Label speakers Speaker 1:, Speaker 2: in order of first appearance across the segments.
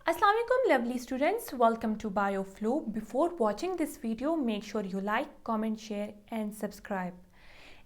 Speaker 1: Assalamualaikum lovely students, welcome to BioFlow. Before watching this video, make sure you like, comment, share and subscribe.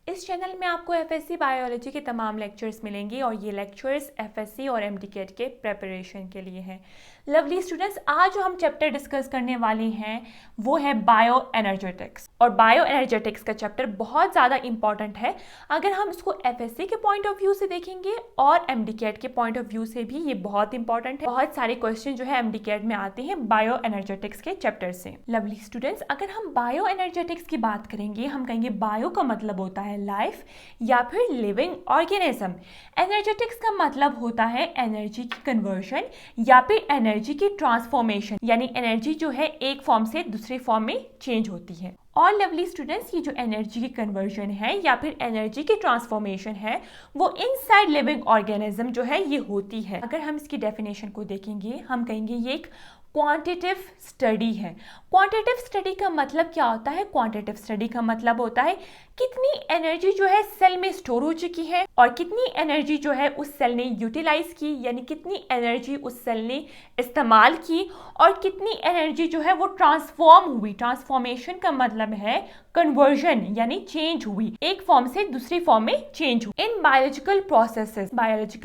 Speaker 1: इस channel में आपको FSc biology के तमाम lectures मिलेंगे और ये लेक्चर्स एफएससी और एमडीकेट के प्रेपरेशन के लिए हैं। लवली स्टूडेंट्स, आज जो हम चैप्टर डिस्कस करने वाले हैं वो है बायो एनर्जेटिक्स। और बायो एनर्जेटिक्स का चैप्टर बहुत ज़्यादा इंपॉर्टेंट है। अगर हम इसको एफएससी के पॉइंट ऑफ व्यू से देखेंगे और एमडीकेट के पॉइंट ऑफ व्यू से भी ये बहुत इंपॉर्टेंट है। बहुत सारे क्वेश्चन जो है एमडीकेट में आते हैं बायो एनर्जेटिक्स के चैप्टर से। लवली स्टूडेंट्स, अगर हम बायो एनर्जेटिक्स की बात करेंगे, हम कहेंगे बायो का मतलब होता है लाइफ या फिर लिविंग ऑर्गेनिज्म। एनर्जेटिक्स का मतलब होता है एनर्जी की कन्वर्जन या फिर एनर्जी की ट्रांसफॉर्मेशन, यानी एनर्जी जो है एक फॉर्म से दूसरे फॉर्म में चेंज होती है। और लवली स्टूडेंट्स, ये जो एनर्जी की कन्वर्जन है या फिर एनर्जी की ट्रांसफॉर्मेशन है वो इनसाइड लिविंग ऑर्गेनिज्म जो है ये होती है। अगर हम इसकी डेफिनेशन को देखेंगे, हम कहेंगे ये एक क्वांटिटिव स्टडी है। क्वांटिटिव स्टडी का मतलब क्या होता है? क्वांटिटिव स्टडी का मतलब होता है कितनी एनर्जी जो है सेल में स्टोर हो चुकी है और कितनी एनर्जी जो है उस सेल ने यूटिलाइज की, यानी कितनी एनर्जी उस सेल ने इस्तेमाल की और कितनी एनर्जी जो है वो ट्रांसफॉर्म हुई। ट्रांसफॉर्मेशन का मतलब है कन्वर्जन, यानी चेंज हुई, एक फॉर्म से दूसरी फॉर्म में चेंज हुई। इन बायोलॉजिकल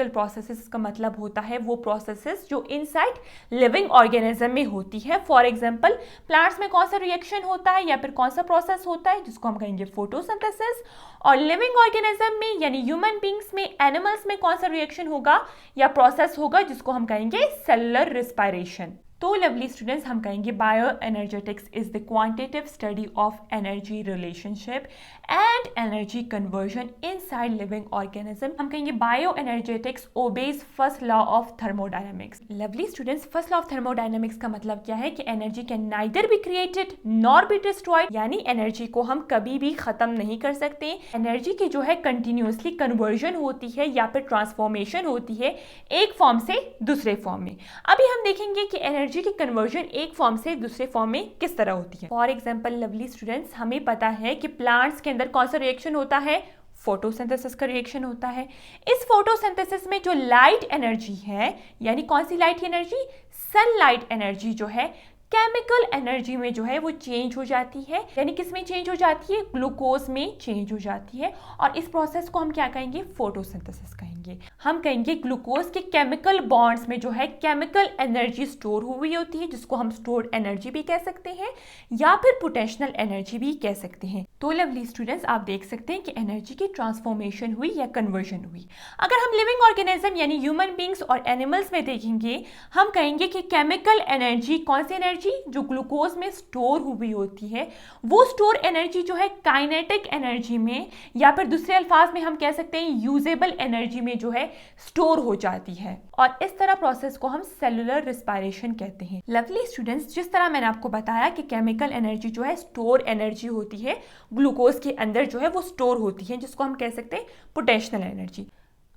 Speaker 1: प्रोसेसेस का मतलब होता है वो प्रोसेसेस जो इनसाइड लिविंग ऑर्गेनिज्म में होती है। फॉर एग्जांपल, प्लांट्स में कौन सा रिएक्शन होता है या फिर कौन सा प्रोसेस होता है जिसको हम कहेंगे फोटोसिंथेसिस। और लिविंग ऑर्गेनिज्म में यानी ह्यूमन बींग्स में, एनिमल्स में कौन सा रिएक्शन होगा या प्रोसेस होगा जिसको हम कहेंगे सेलुलर रिस्पायरेशन। तो लवली स्टूडेंट्स, हम कहेंगे bio energetics is the quantitative study of energy relationship and energy conversion inside living organism. हम कहेंगे bio energetics obeys first law of thermodynamics. Lovely students, first law of thermodynamics का मतलब क्या है कि energy can neither be created nor be destroyed, यानी energy को हम कभी भी खत्म नहीं कर सकते। एनर्जी की जो है कंटिन्यूसली कन्वर्जन होती है या फिर ट्रांसफॉर्मेशन होती है एक फॉर्म से दूसरे फॉर्म में। अभी हम देखेंगे कि एनर्जी की कन्वर्जन एक फॉर्म से दूसरे फॉर्म में किस तरह होती है। फॉर एग्जांपल लवली स्टूडेंट्स, हमें पता है कि प्लांट्स के अंदर कौन सा रिएक्शन होता है? फोटोसिंथेसिस का रिएक्शन होता है। इस फोटोसिंथेसिस में जो लाइट एनर्जी है, यानी कौन सी लाइट एनर्जी? सनलाइट एनर्जी जो है केमिकल एनर्जी में जो है वो चेंज हो जाती है। यानी किस में चेंज हो जाती है? ग्लूकोज में चेंज हो जाती है। और इस प्रोसेस को हम क्या कहेंगे? फोटोसिंथेसिस कहेंगे। हम कहेंगे ग्लूकोज के केमिकल बॉन्ड्स में जो है केमिकल एनर्जी स्टोर हुई होती है, जिसको हम स्टोर्ड एनर्जी भी कह सकते हैं या फिर पोटेंशियल एनर्जी भी कह सकते हैं। तो लवली स्टूडेंट्स, आप देख सकते हैं कि एनर्जी की ट्रांसफॉर्मेशन हुई या कन्वर्जन हुई। अगर हम लिविंग ऑर्गेनिज्म यानी ह्यूमन बींग्स और एनिमल्स में देखेंगे, हम कहेंगे कि केमिकल एनर्जी, कौन सी एनर्जी? जो ग्लूकोज में स्टोर हुई होती है, वो स्टोर एनर्जी जो है काइनेटिक एनर्जी में या फिर दूसरे अल्फाज में हम कह सकते हैं यूजेबल एनर्जी में जो है स्टोर हो जाती है। और इस तरह प्रोसेस को हम सेलुलर रिस्पायरेशन कहते हैं। लवली स्टूडेंट्स, जिस तरह मैंने आपको बताया कि केमिकल एनर्जी जो है स्टोर एनर्जी होती है, ग्लूकोज के अंदर जो है वो स्टोर होती है, जिसको हम कह सकते हैं पोटेंशियल एनर्जी।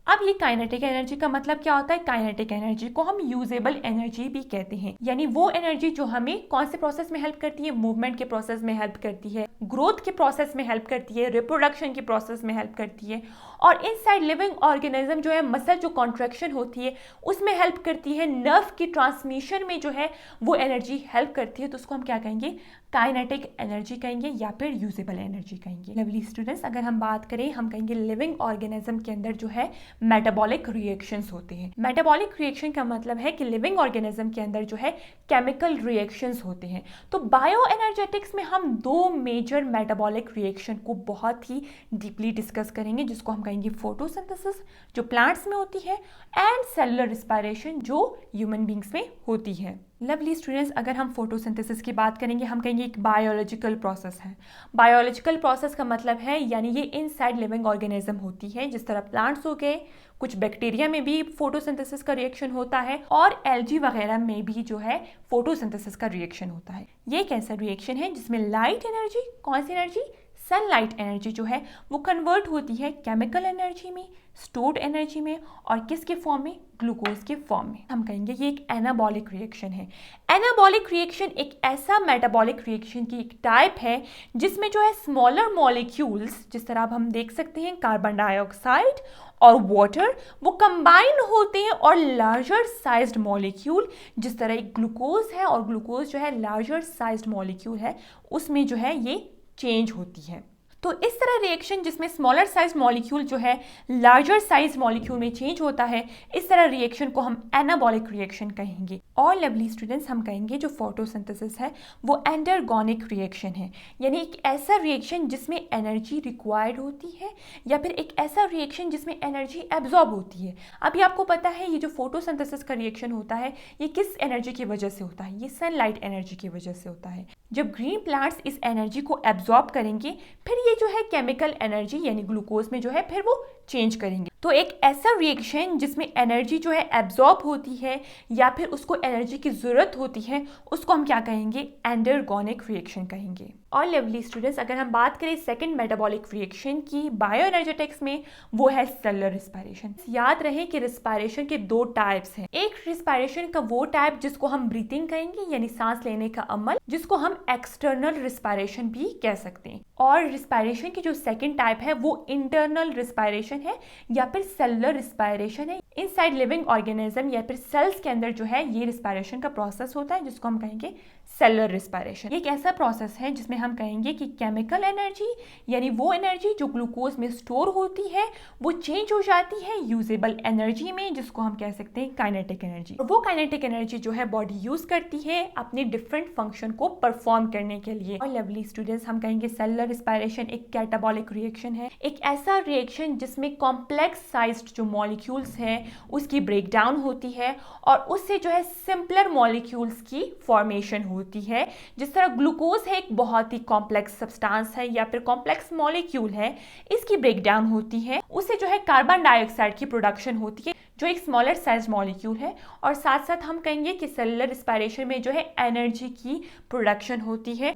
Speaker 1: अब ये काइनेटिक एनर्जी का मतलब क्या होता है? काइनेटिक एनर्जी को हम यूजेबल एनर्जी भी कहते हैं, यानी वो एनर्जी जो हमें कौन से प्रोसेस में हेल्प करती है? मूवमेंट के प्रोसेस में हेल्प करती है, ग्रोथ के प्रोसेस में हेल्प करती है, रिप्रोडक्शन के प्रोसेस में हेल्प करती है। और इनसाइड लिविंग ऑर्गेनिज्म जो है मसल जो कॉन्ट्रैक्शन होती है उसमें हेल्प करती है, नर्व की ट्रांसमिशन में जो है वो एनर्जी हेल्प करती है। तो उसको हम क्या कहेंगे? काइनेटिक एनर्जी कहेंगे या फिर यूजेबल एनर्जी कहेंगे। लवली स्टूडेंट्स, अगर हम बात करें, हम कहेंगे लिविंग ऑर्गेनिज्म के अंदर जो है मेटाबॉलिक रिएक्शंस होते हैं। मेटाबॉलिक रिएक्शन का मतलब है कि लिविंग ऑर्गेनिज्म के अंदर जो है केमिकल रिएक्शंस होते हैं। तो बायो एनर्जेटिक्स में हम दो मेजर मेटाबॉलिक रिएक्शन को बहुत ही डीपली डिस्कस करेंगे, जिसको हम कहेंगे फोटोसिंथेसिस जो प्लांट्स में होती है एंड सेलुलर रिस्पायरेशन जो ह्यूमन बींग्स में होती है। लवली स्टूडेंट्स, अगर हम फोटोसिंथेसिस की बात करेंगे, हम कहेंगे एक बायोलॉजिकल प्रोसेस है। बायोलॉजिकल प्रोसेस का मतलब है यानी ये इनसाइड लिविंग ऑर्गेनिज्म होती है, जिस तरह प्लांट्स हो गए, कुछ बैक्टीरिया में भी फोटोसिंथेसिस का रिएक्शन होता है और एल्गी वगैरह में भी जो है फोटोसिंथेसिस का रिएक्शन होता है। ये एक ऐसा रिएक्शन है जिसमें लाइट एनर्जी, कौन सी एनर्जी? सनलाइट एनर्जी जो है वो कन्वर्ट होती है केमिकल एनर्जी में, स्टोर्ड एनर्जी में, और किसके फॉर्म में? ग्लूकोज के फॉर्म में। हम कहेंगे ये एक एनाबॉलिक रिएक्शन है। एनाबॉलिक रिएक्शन एक ऐसा मेटाबॉलिक रिएक्शन की एक टाइप है जिसमें जो है स्मॉलर मॉलिक्यूल्स, जिस तरह अब हम देख सकते हैं कार्बन डाइऑक्साइड और वाटर, वो कंबाइन होते हैं और लार्जर साइज्ड मॉलिक्यूल, जिस तरह एक ग्लूकोज है और ग्लूकोज जो है लार्जर साइज्ड मॉलिक्यूल है, उसमें जो है ये चेंज होती है। तो इस तरह रिएक्शन जिसमें स्मॉलर साइज मॉलिक्यूल जो है लार्जर साइज मॉलिक्यूल में चेंज होता है, इस तरह रिएक्शन को हम एनाबॉलिक रिएक्शन कहेंगे। और लवली स्टूडेंट्स, हम कहेंगे जो फोटोसिंथेसिस है वो एंडरगोनिक रिएक्शन है, यानी एक ऐसा रिएक्शन जिसमें एनर्जी रिक्वायर्ड होती है या फिर एक ऐसा रिएक्शन जिसमें एनर्जी एब्जॉर्ब होती है। अभी आपको पता है ये जो फोटोसिंथेसिस का रिएक्शन होता है ये किस एनर्जी की वजह से होता है? ये सनलाइट एनर्जी की वजह से होता है। जब ग्रीन प्लांट्स इस एनर्जी को एब्जॉर्ब करेंगे, फिर ये जो है केमिकल एनर्जी यानी ग्लूकोज में जो है फिर वो चेंज करेंगे। तो एक ऐसा रिएक्शन जिसमें एनर्जी जो है एब्जॉर्ब होती है या फिर उसको एनर्जी की जरूरत होती है, उसको हम क्या कहेंगे? एंडरगोनिक रिएक्शन कहेंगे। और लवली स्टूडेंट्स, अगर हम बात करें सेकंड मेटाबॉलिक रिएक्शन की बायोएनर्जेटिक्स में, वो है सेलुलर रिस्पायरेशन। याद रहे कि रिस्पायरेशन के दो टाइप्स हैं। एक रिस्पायरेशन का वो टाइप जिसको हम ब्रीथिंग कहेंगे यानी सांस लेने का अमल, जिसको हम एक्सटर्नल रिस्पायरेशन भी कह सकते हैं। और रिस्पायरेशन की जो सेकंड टाइप है वो इंटरनल रिस्पायरेशन है या फिर सेलुलर रिस्पायरेशन है। इनसाइड लिविंग ऑर्गेनिज्म या फिर सेल्स के अंदर जो है ये रिस्पायरेशन का प्रोसेस होता है, जिसको हम कहेंगे सेलुलर रिस्पायरेशन। एक ऐसा प्रोसेस है जिसमें हम कहेंगे कि केमिकल एनर्जी यानी वो एनर्जी जो ग्लूकोज में स्टोर होती है वो चेंज हो जाती है यूजेबल एनर्जी में, जिसको हम कह सकते हैं काइनेटिक एनर्जी। वो काइनेटिक एनर्जी जो है बॉडी यूज करती है अपने डिफरेंट फंक्शन को परफॉर्म करने के लिए। और लवली स्टूडेंट्स, हम कहेंगे सेलुलर रिस्पायरेशन एक कैटाबॉलिक रिएक्शन है, एक ऐसा रिएक्शन जिसमें कॉम्प्लेक्स साइज्ड जो मॉलिक्यूल्स हैं उसकी ब्रेकडाउन होती है और उससे जो है सिंपलर मॉलिक्यूल्स की फॉर्मेशन होती है। जिस तरह ग्लूकोज है एक बहुत ही कॉम्प्लेक्स सब्सटेंस है या फिर कॉम्प्लेक्स मॉलिक्यूल है, इसकी ब्रेकडाउन होती है, उससे जो है कार्बन डाइऑक्साइड की प्रोडक्शन होती है जो एक स्मॉलर साइज मॉलिक्यूल है। और साथ साथ हम कहेंगे कि सेलुलर रिस्पायरेशन में जो है एनर्जी की प्रोडक्शन होती है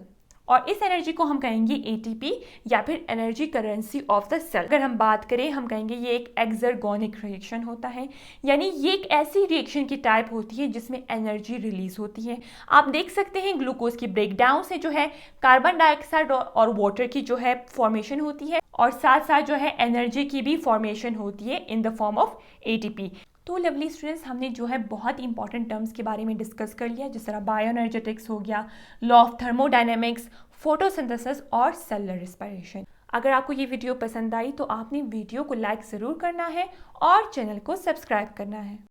Speaker 1: और इस एनर्जी को हम कहेंगे एटीपी या फिर energy currency of the cell. अगर हम बात करें, हम कहेंगे ये एक एक्सर्गोनिक रिएक्शन होता है, यानी ये एक ऐसी रिएक्शन की टाइप होती है जिसमें एनर्जी रिलीज होती है। आप देख सकते हैं ग्लूकोज की ब्रेकडाउन से जो है कार्बन डाइऑक्साइड और वाटर की जो है फॉर्मेशन होती है और साथ साथ जो है एनर्जी की भी फॉर्मेशन होती है in the form of ATP. तो लवली स्टूडेंट्स, हमने जो है बहुत इंपॉर्टेंट टर्म्स के बारे में डिस्कस कर लिया, जिस तरह बायोएनर्जेटिक्स हो गया, लॉ ऑफ थर्मोडायनेमिक्स, फोटोसिंथेसिस और सेलुलर रिस्पायरेशन। अगर आपको ये वीडियो पसंद आई तो आपने वीडियो को लाइक ज़रूर करना है और चैनल को सब्सक्राइब करना है।